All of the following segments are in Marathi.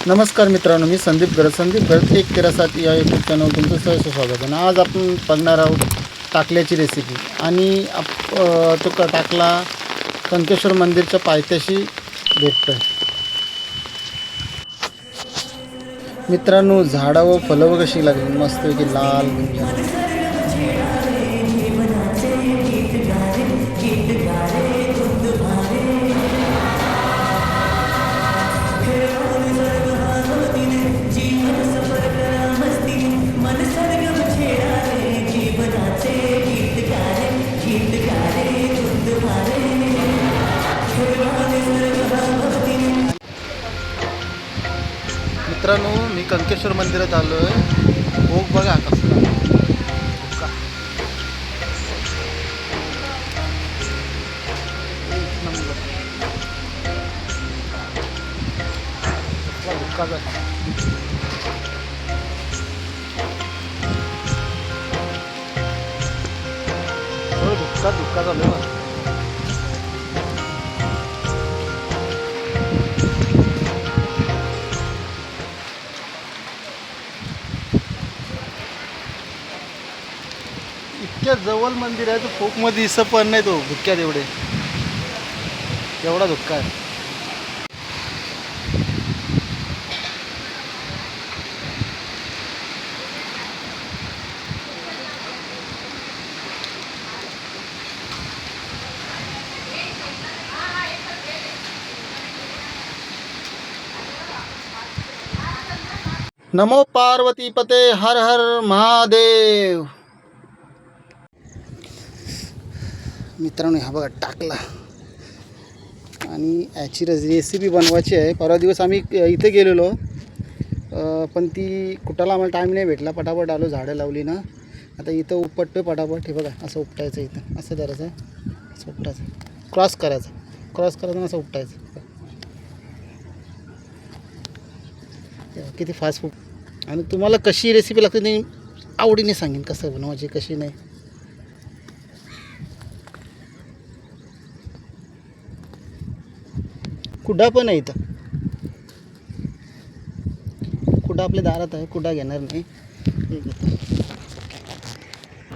नमस्कार मित्रांनो, मी संदीप गरज 113 या यूट्यूब चॅनल तुमचं सहर्ष स्वागत आहे. आज आपण बघणार आहोत टाकल्याची रेसिपी. आणि तो टाकला कंकेश्वर मंदिरच्या पायथ्याशी भेटतो. मित्रांनो, झाडं व फळं व कशी लागली मस्तपैकी लाल गुंजाळ. मित्रांनो, मी कंकेश्वर मंदिरात आलो आहे. ओघ बघा कसला धुक्का चालू आहे. इतक्या जवळ मंदिर आहे, तो फोकमध्ये दिसत पण नाही. तो धुक्क्यात एवढा धुक्का आहे. नमो पार्वती पते हर हर महादेव. मित्रांनो, हा बघा टाकला. आणि याची रेसिपी बनवायची आहे. परवा दिवस आम्ही इथे गेलेलो, पण ती कुठाला आम्हाला टाईम नाही भेटला. पटापट आलो, झाडं लावली ना. आता इथं उपटतो पटापट. हे बघा, असं उपटायचं. इथं असं धरायचं, असं उपटायचं, क्रॉस करायचं असं उपटायचं. किती फास्ट फूड. आणि तुम्हाला कशी रेसिपी लागते ते आवडीने सांगेन, कसं बनवायची कशी नाही. कुडा पण आहे इथं. कुडा आपल्या दारात आहे, कुडा घेणार नाही.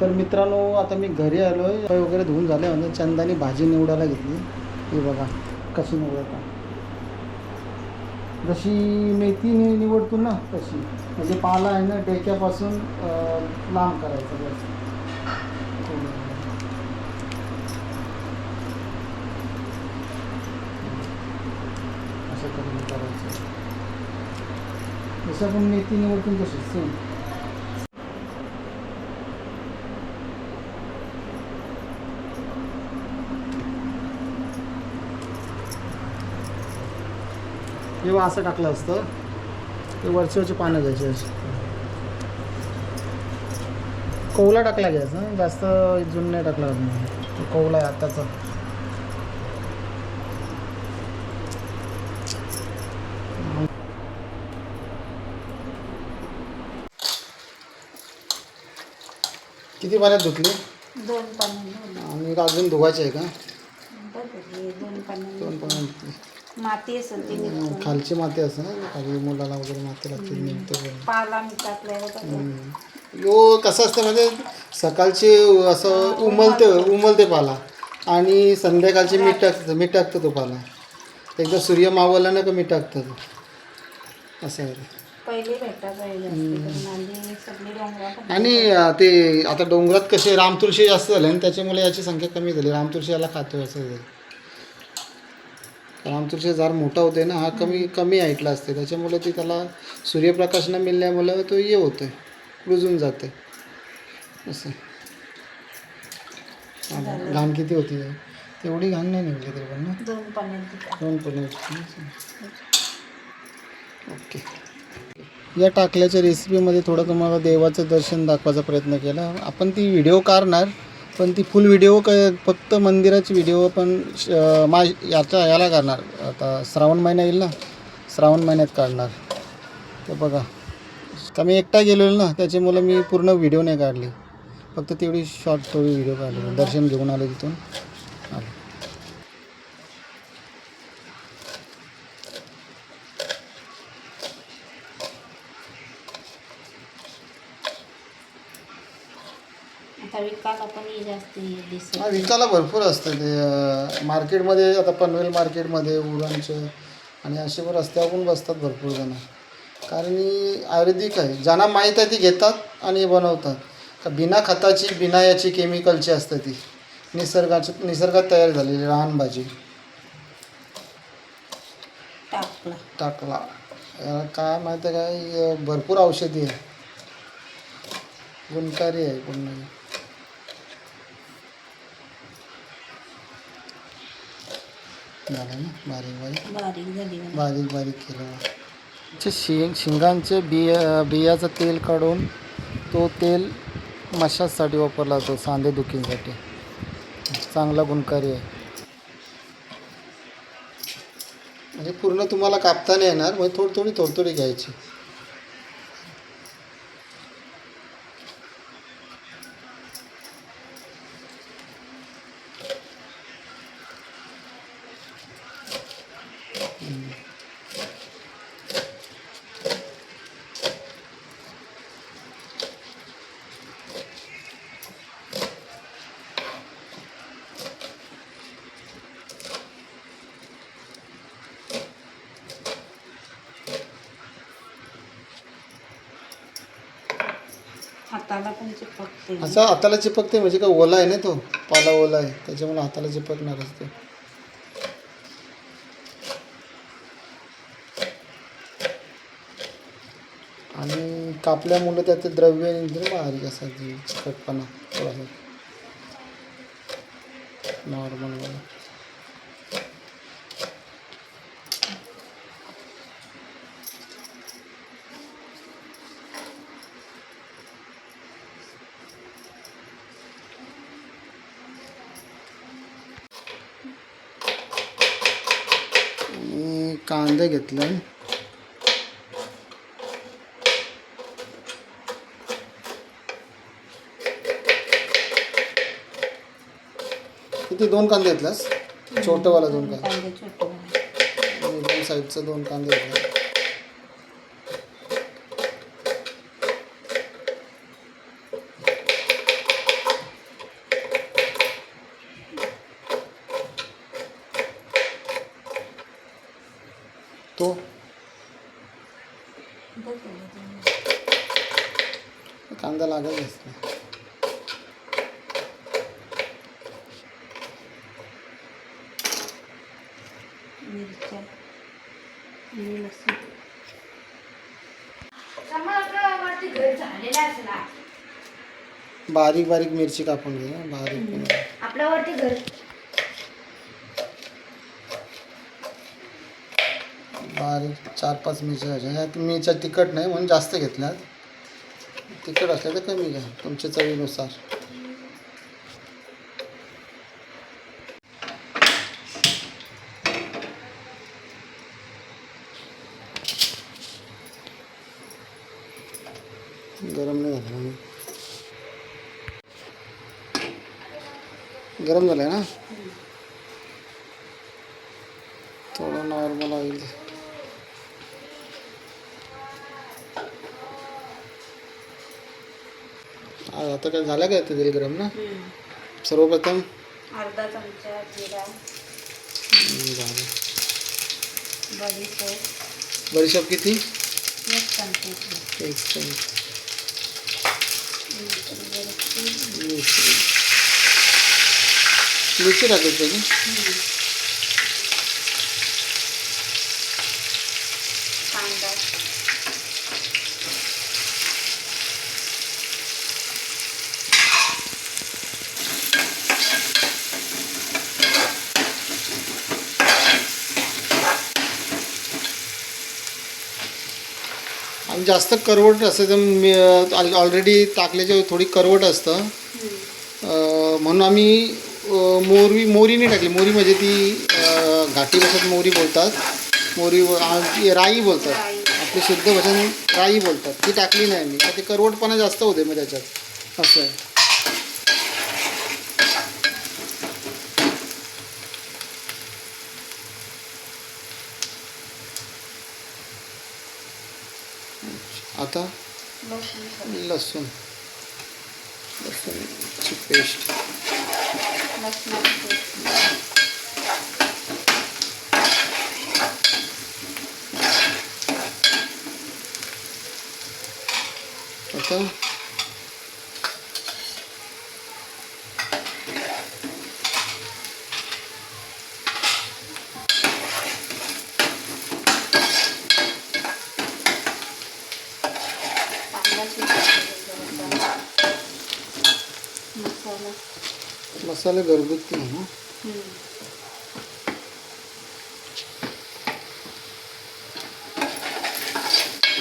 तर मित्रांनो, आता मी घरी आलो आहे. पाय वगैरे धुवून झाले. म्हणजे चंदानी भाजी निवडायला घेतली. हे बघा कशी निवडता. जशी मेथी निवडतो ना तशी. म्हणजे पाला आहे ना, टेक्यापासून लांब करायचं बस. असं करून करायचं. जसं आपण मेथी निवडतो तशीच सेम. जेव्हा असं टाकलं असतं ते वरचे पानं घ्यायचे. असे कौला टाकला घ्यायचा, जास्त जुन नाही टाकला. कौला आहे आताचा. किती पाण्यात धुतली? 2 पाणी. आणि अजून धुवायचे आहे का? 2 पाण्यात. माती असेल ती खालची माती असं ना, खाली मुलाला वगैरे माती लागते, निघतो. पाला मी टाकल्यावर यो कसं असतं म्हणजे सकाळची असं उमलते पाला. आणि संध्याकाळची मीठ टाकतं तो पाला. एकदा सूर्य मावळला ना का मीठ टाकतं तो. असं आहे. पहिले भेटायचं. आणि ते आता डोंगरात कसे रामतुळशी जास्त झाले आणि त्याच्यामुळे याची संख्या कमी झाली. रामतुळशी याला खातो असं. रामतुळशी झाड मोठा होते ना, हा कमी हाईटला असते. त्याच्यामुळे ती त्याला सूर्यप्रकाश न मिळाल्यामुळं तो होतं, रुजून जाते असं. घाण किती होती? तेवढी घाण नाही निघली तरी पण ना. 2 पाण्यात. ओके. या टाकल्याच्या रेसिपीमध्ये थोडं तुम्हाला देवाचं दर्शन दाखवायचा प्रयत्न केला. आपण ती व्हिडिओ काढणार, पण ती फुल व्हिडिओ फक्त मंदिराची व्हिडिओ पण याला करणार. आता श्रावण महिना येईल ना, श्रावण महिन्यात काढणार. तर बघा, तर मी एकटा गेलेलो ना, त्याच्यामुळे मी पूर्ण व्हिडिओ नाही काढली. फक्त तेवढी शॉर्ट थोडी व्हिडिओ काढली. दर्शन घेऊन आलो तिथून आलो. आता विकायला पण ही जास्त दिसत विकायला भरपूर असतं ते मार्केटमध्ये. आता पनवेल मार्केटमध्ये उरणचं आणि असे पण रस्त्यावर पण बसतात भरपूर जण. कारण ही आयुर्वेदिक आहे, ज्यांना माहीत आहे ती घेतात आणि बनवतात. का बिना खताची बिना याची केमिकलची असते ती, निसर्गात तयार झालेली रान भाजी. टाकला याला काय माहिती आहे काय, भरपूर औषधी आहे, गुणकारी आहे पूर्ण. झालं ना बारीक बारीक केलं. शिंगांचे बियाचं तेल काढून तो तेल मशाजसाठी वापरला जातो, सांधेदुखीसाठी. चांगला गुणकारी आहे. म्हणजे पूर्ण तुम्हाला कापता नाही येणार, म्हणजे थोडी थोडी घ्यायची. हाताला पण चिपकते. असं हाताला चिपकते म्हणजे काय, ओला आहे ना तो, पाला ओला आहे त्याच्यामुळे हाताला चिपकणारच ते. आणि कापल्यामुळे त्यात द्रव्य निघते बारीक असा चिकटपणा थोडासा नॉर्मल वाला. आणि कांदा घेतला, किती 2 कांदे घेतलास? छोटंवाला 2 कांदे कांदे छोटे आणि 2 साईडचं 2 कांदे घेतला. तो कांदा लागत असतो. मिरच्या आणि लसूण. बारीक बारीक मिरची कापून घे, बारीक. आपल्यावरती घर बारीक 4-5 मिरच्या घ्यायच्या. ह्यात मिरच्या तिखट नाही म्हणून जास्त घेतल्यात, तिखट असल्या तर कमी घ्या तुमच्या चवीनुसार. गरम नाही झालं, गरम झालं आहे ना, थोडं नॉर्मल ऑइल. आता काय झालं काय ते तेल गरम ना. सर्वप्रथम अर्धा चमचा जिरा, झालं. बडीशेप बडीशेप किती? 1 चमचा, 1 चमचा. मिरची टाकायची त्याची. कांदा आणि जास्त करवट असतं तर मी ऑलरेडी टाकल्याच्या थोडी करवट असतं, म्हणून आम्ही मोहरी नाही टाकली. मोहरी म्हणजे ती घाटी भाषेत मोहरी बोलतात, राई बोलतात, आपली शुद्ध भाषेत राई बोलतात. ती टाकली नाही आम्ही, तर ते करवटपणा जास्त होते मग त्याच्यात, असं आहे. आता लसूण लसणाची पेस्ट. लसणाची पेस्ट. आता कांदा शिजवून मसाला. मसाला घरगुती आहे ना.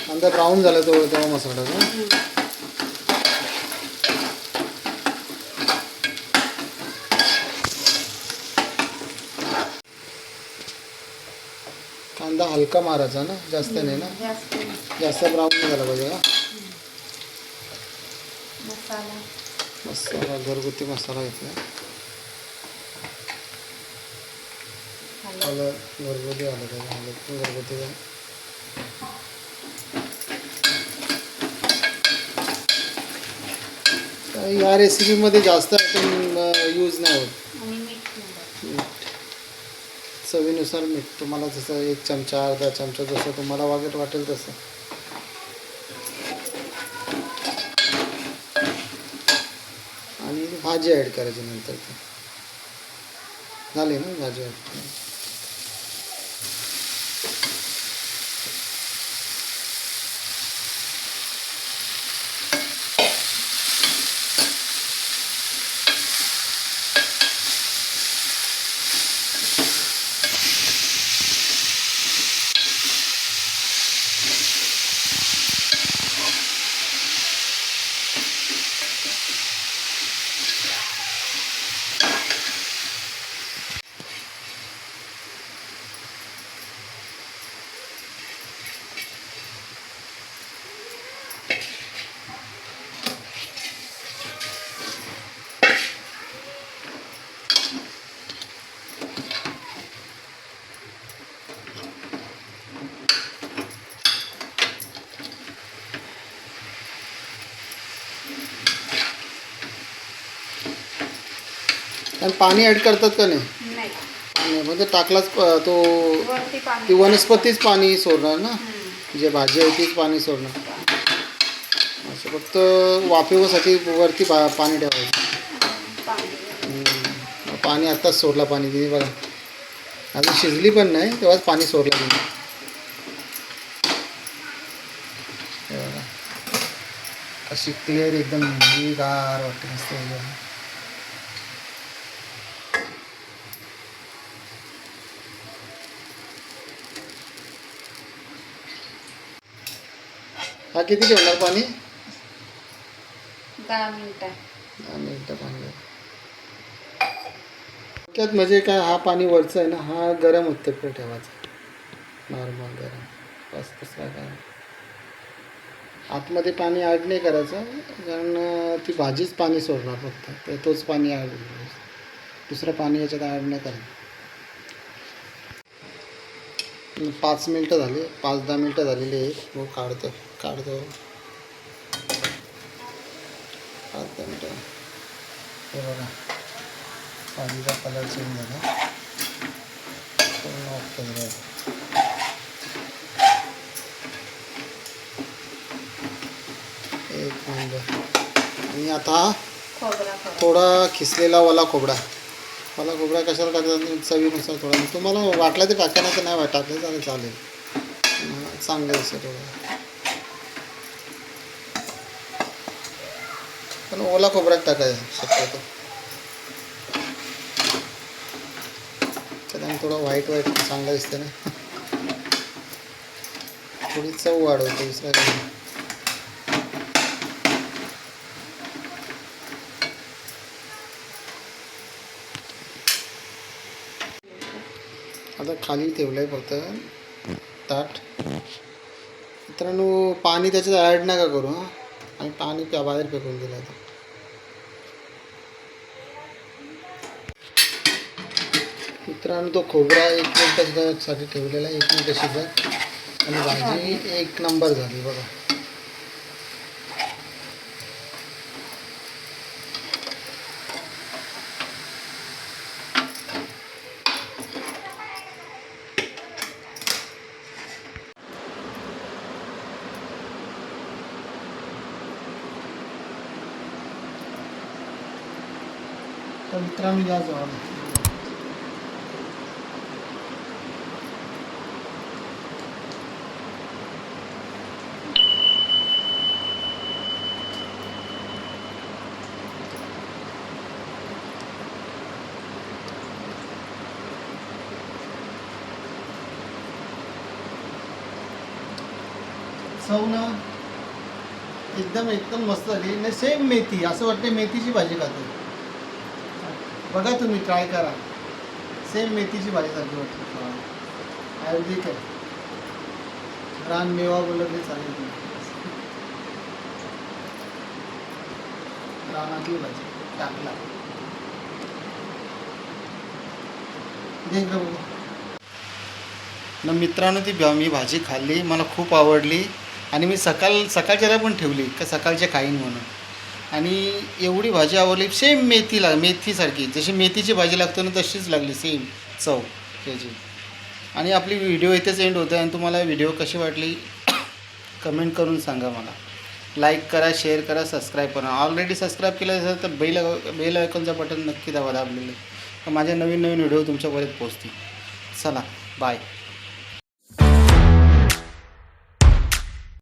कांदा ब्राऊन झाला तेव्हा मसाला का. कांदा हलका मारायचा ना, जास्त नाही ना. जास्त ब्राऊन नाही झाला पाहिजे का. मसाला. मसाला घरगुती मसाला घेतला. हळद घरगुती आलं पाहिजे. हळद घरगुती का. या रेसिपीमध्ये जास्त आयटम यूज नाही होत. आणि मीठ. चवीनुसार मीठ तुम्हाला जसं 1 चमचा अर्धा चमचा जसं तुम्हाला वाटेल तसं. आणि भाजी ॲड करायची नंतर. झाली ना भाजी ॲड करायची. आणि पाणी ॲड करतात का नाही. नाही. म्हणजे टाकलाच तो वरती पाणी. ती वनस्पतीच पाणी सोडणार ना. जे भाजी आहे तीच पाणी सोडणार. असं फक्त वाफेसाठी वरती पाणी ठेवायचं. पाणी आत्ताच सोडला पाणी तिने बघा. अजून शिजली पण नाही तेव्हाच पाणी सोडलं तिने. अशी क्लिअर एकदम गार वाटते मस्त. हा किती ठेवणार पाणी. 10 मिनिटं. 10 मिनिटं पाणी. त्यात म्हणजे काय हा पाणी वरचं आहे ना हा गरम होते पण ठेवायचा. नॉर्मल गरम बस. तसं काय आतमध्ये पाणी ॲड नाही करायचं कारण ती भाजीच पाणी सोडणार फक्त. तर तोच पाणी ॲड. दुसरं पाणी याच्यात ॲड नाही करायचं. 5 मिनटं झाली. 5-10 मिनटं झालेली आहे. हो काढतो 5-10 मिनटं. हे बघा भाजीचा कलर चेंज झाला. ऑफ केलं. एक मिनिट. आणि आता थोडा खिसलेला ओला खोबरा. मला खोबरा कशाला टाकायचा चवीनुसार थोडा. तुम्हाला वाटला ते टाका नाही तर नाही टाकलं चालेल. चांगलं दिसतं थोडं. पण ओला खोबऱ्यात टाकायचं शक्यतो. त्याच्यामुळे थोडं व्हाईट चांगलं दिसतं ना. थोडी चव वाढवते दुसऱ्या काही. आता खाली ठेवलं आहे फक्त ताट. मित्रांनो पाणी त्याच्यात ॲड नका करू. आणि पाणी बाहेर फेकून दिलं आता. मित्रांनो तो खोबरा 1 मिनिटासाठी ठेवलेला 1 मिनिट शिजत. आणि भाजी 1 नंबर झाली बघा. तर मित्रांनो या जाऊन चव ना एकदम एकदम मस्त झाली आणि सेम मेथी असं वाटतं मेथीची भाजी खातो. बघा तुम्ही ट्राय करा. सेम मेथीची भाजी सारखी वाटते. अगदी काय रानमेवा बोलत नाही चालेल तुम्ही. रानातली भाजी टाकला दे इकडं बघू. न मित्रांनो ती मी भाजी खाल्ली, मला खूप आवडली आणि मी सकाळच्याला पण ठेवली का सकाळच्या खाईन म्हणून. आणि एवढी भाजी आवडली. सेम मेथीसारखी जशी मेथीची भाजी लागतो ना तशीच लागली सेम चव त्याची. आणि आपली व्हिडिओ इथेच एंड होते. आणि तुम्हाला व्हिडिओ कशी वाटली कमेंट करून सांगा मला. लाईक करा, शेअर करा, सबस्क्राईब करा. ऑलरेडी सबस्क्राईब केलं असेल तर बेल आयकॉनचं बटन नक्की दाबलेलं तर माझ्या नवीन व्हिडिओ तुमच्यापर्यंत पोहोचतील. चला बाय.